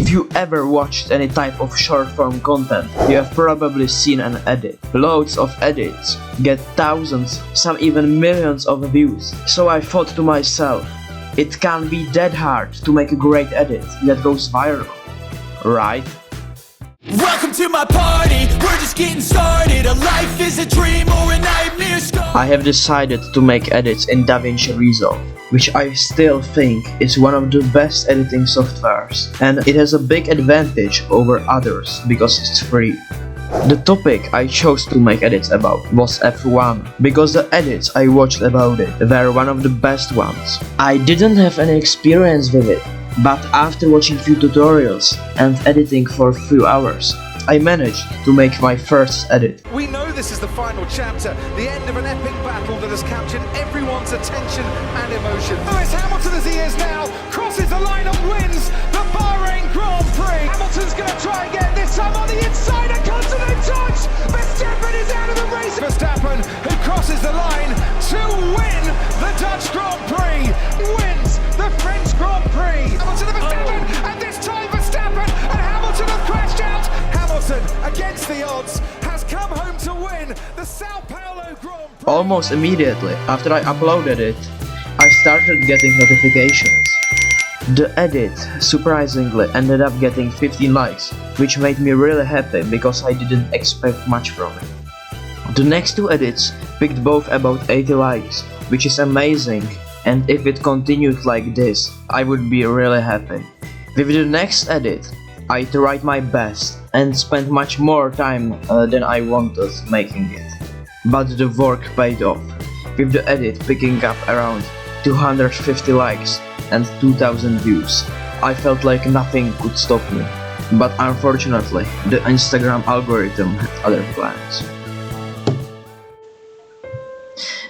If you ever watched any type of short form content, you have probably seen an edit. Loads of edits get thousands, some even millions of views. So I thought to myself, it can't be that hard to make a great edit that goes viral, right? Welcome to my party, we're just getting started. A life is a dream or a nightmare scar. I have decided to make edits in DaVinci Resolve, which I still think is one of the best editing softwares, and it has a big advantage over others because it's free. The topic I chose to make edits about was F1, because the edits I watched about it were one of the best ones. I didn't have any experience with it, but after watching few tutorials and editing for a few hours, I managed to make my first edit. We know this is the final chapter, the end of an epic battle that has captured everyone's attention and emotion. Lewis Hamilton, as he is now, crosses the line and wins the Bahrain Grand Prix. Hamilton's going to try again, this time on the inside, and comes to the touch. Verstappen is out of the race. Verstappen, who crosses the line to win the Dutch Grand Prix, wins the French Grand Prix. Hamilton and Verstappen, and this time Verstappen and Hamilton have crashed out. Hamilton, against the odds, has come home to win the Sao Paulo Grand Prix. Almost immediately after I uploaded it, I started getting notifications. The edit surprisingly ended up getting 15 likes, which made me really happy because I didn't expect much from it. The next two edits picked both about 80 likes, which is amazing, and if it continued like this, I would be really happy. With the next edit, I tried my best and spent much more time than I wanted making it. But the work paid off, with the edit picking up around 250 likes and 2000 views. I felt like nothing could stop me, but unfortunately the Instagram algorithm had other plans.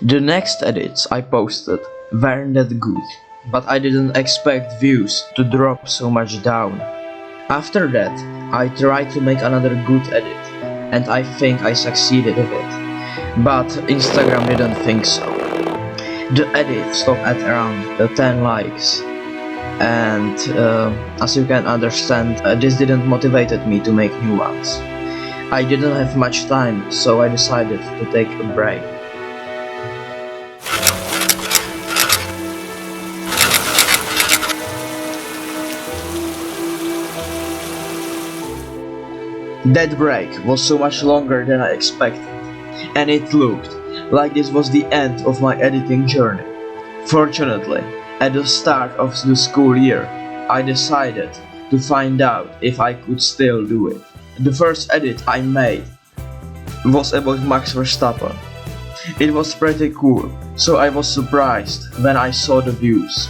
The next edits I posted weren't that good, but I didn't expect views to drop so much down. After that, I tried to make another good edit, and I think I succeeded with it, but Instagram didn't think so. The edit stopped at around 10 likes, and as you can understand, this didn't motivate me to make new ones. I didn't have much time, so I decided to take a break. That break was so much longer than I expected, and it looked like this was the end of my editing journey. Fortunately, at the start of the school year, I decided to find out if I could still do it. The first edit I made was about Max Verstappen. It was pretty cool, so I was surprised when I saw the views.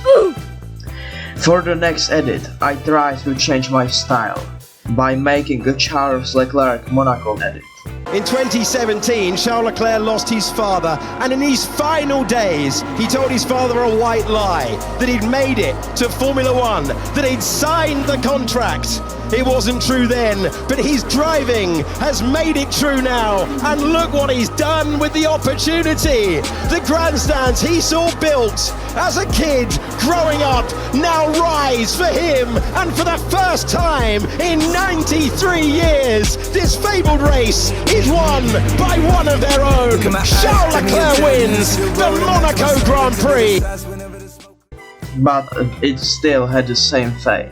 For the next edit, I tried to change my style by making a Charles Leclerc Monaco edit. In 2017, Charles Leclerc lost his father, and in his final days, he told his father a white lie, that he'd made it to Formula One, that he'd signed the contract. It wasn't true then, but his driving has made it true now, and look what he's done with the opportunity. The grandstands he saw built as a kid growing up now rise for him, and for the first time in 93 years, this fabled race is won by one of their own. Charles Leclerc wins the Monaco Grand Prix. But it still had the same fate.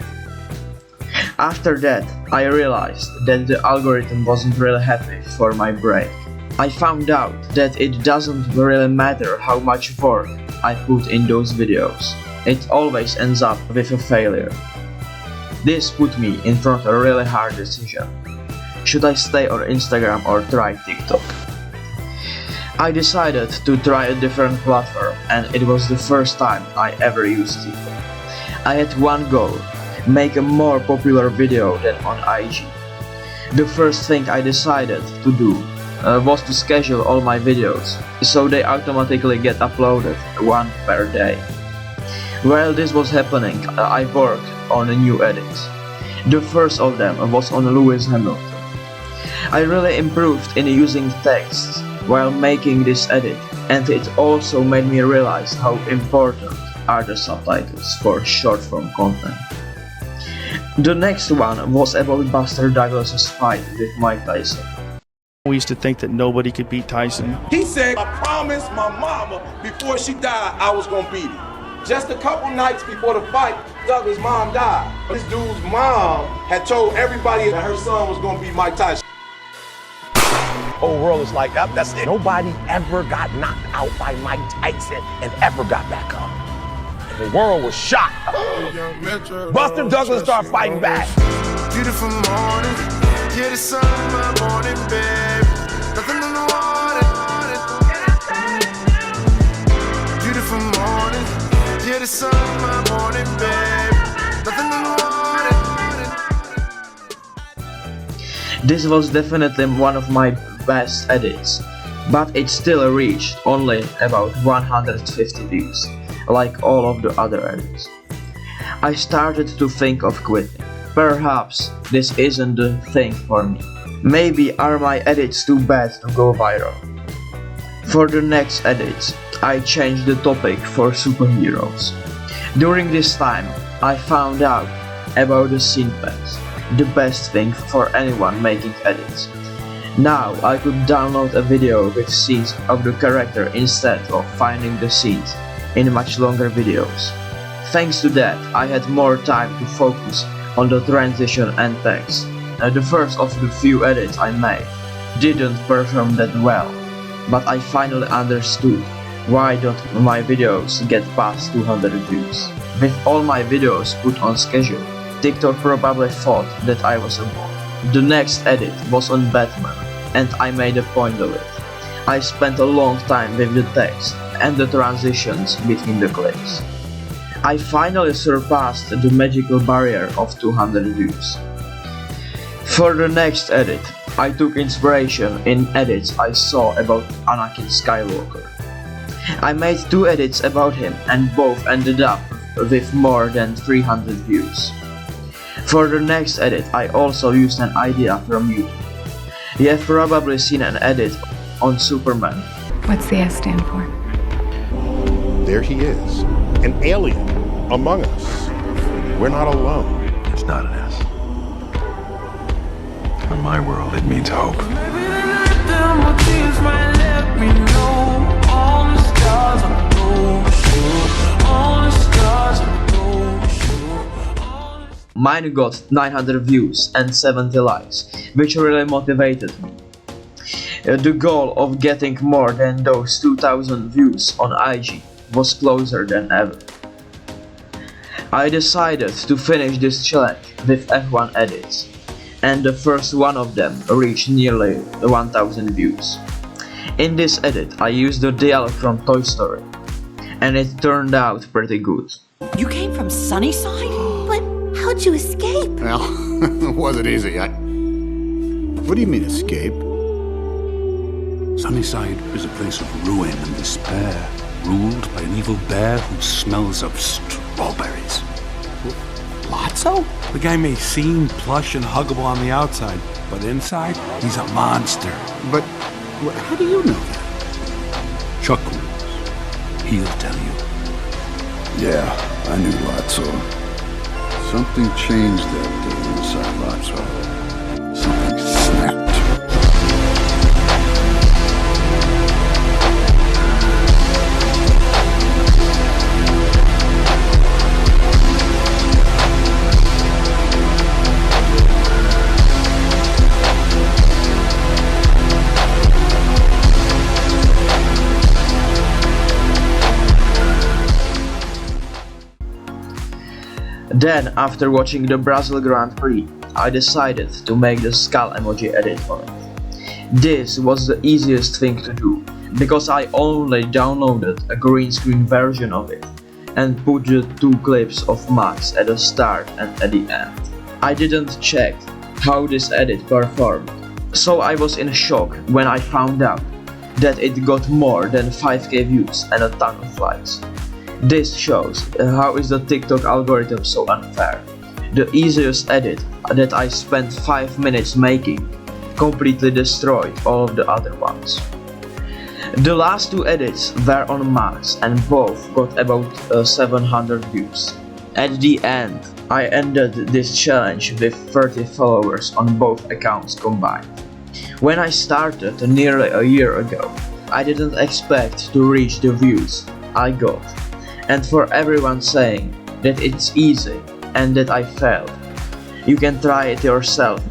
After that, I realized that the algorithm wasn't really happy for my break. I found out that it doesn't really matter how much work I put in those videos. It always ends up with a failure. This put me in front of a really hard decision. Should I stay on Instagram or try TikTok? I decided to try a different platform, and it was the first time I ever used TikTok. I had one goal: make a more popular video than on IG. The first thing I decided to do was to schedule all my videos, so they automatically get uploaded one per day. While this was happening, I worked on a new edit. The first of them was on Lewis Hamilton. I really improved in using text while making this edit, and it also made me realize how important are the subtitles for short form content. The next one was about Buster Douglas's fight with Mike Tyson. We used to think that nobody could beat Tyson. He said, I promised my mama before she died I was gonna beat him. Just a couple nights before the fight, Douglas' mom died. This dude's mom had told everybody that her son was gonna be Mike Tyson. Whole world is like, that's it. Nobody ever got knocked out by Mike Tyson and ever got back up. And the world was shocked. Buster Douglas started fighting back. Beautiful morning, yeah, the sun in my morning, babe. Nothing in the water. Beautiful morning, yeah, the sun in my morning, babe. Nothing in the water. This was definitely one of my best edits, but it still reached only about 150 views, like all of the other edits. I started to think of quitting. Perhaps this isn't the thing for me. Maybe are my edits too bad to go viral? For the next edits, I changed the topic for superheroes. During this time, I found out about the scene packs, the best thing for anyone making edits. Now I could download a video with scenes of the character instead of finding the scenes in much longer videos. Thanks to that, I had more time to focus on the transition and text. The first of the few edits I made didn't perform that well, but I finally understood why don't my videos get past 200 views. With all my videos put on schedule, TikTok probably thought that I was a bot. The next edit was on Batman, and I made a point of it. I spent a long time with the text and the transitions between the clips. I finally surpassed the magical barrier of 200 views. For the next edit, I took inspiration in edits I saw about Anakin Skywalker. I made 2 edits about him and both ended up with more than 300 views. For the next edit, I also used an idea from YouTube. You have probably seen an edit on Superman. What's the S stand for? There he is, an alien among us. We're not alone. It's not an S. In my world, it means hope. Mine got 900 views and 70 likes, which really motivated me. The goal of getting more than those 2000 views on IG was closer than ever. I decided to finish this challenge with F1 edits, and the first one of them reached nearly 1000 views. In this edit, I used the dialogue from Toy Story, and it turned out pretty good. You came from Sunnyside? But how'd you escape? Well, it wasn't easy. What do you mean, escape? Sunnyside is a place of ruin and despair, ruled by an evil bear who smells of strawberries. Lotso? The guy may seem plush and huggable on the outside, but inside, he's a monster. But how do you know that? Chuck knows. He'll tell you. Yeah, I knew Lotso. Something changed that day inside Lotso. Something snapped. Then, after watching the Brazil Grand Prix, I decided to make the skull emoji edit on it. This was the easiest thing to do, because I only downloaded a green screen version of it and put the 2 clips of Max at the start and at the end. I didn't check how this edit performed, so I was in shock when I found out that it got more than 5k views and a ton of likes. This shows how is the TikTok algorithm so unfair. The easiest edit that I spent 5 minutes making completely destroyed all of the other ones. The last 2 edits were on Max and both got about 700 views. At the end, I ended this challenge with 30 followers on both accounts combined. When I started nearly a year ago, I didn't expect to reach the views I got, and for everyone saying that it's easy and that I failed, you can try it yourself.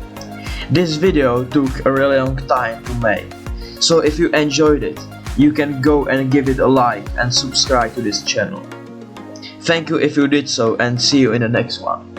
This video took a really long time to make, so if you enjoyed it, you can go and give it a like and subscribe to this channel. Thank you if you did so, and see you in the next one.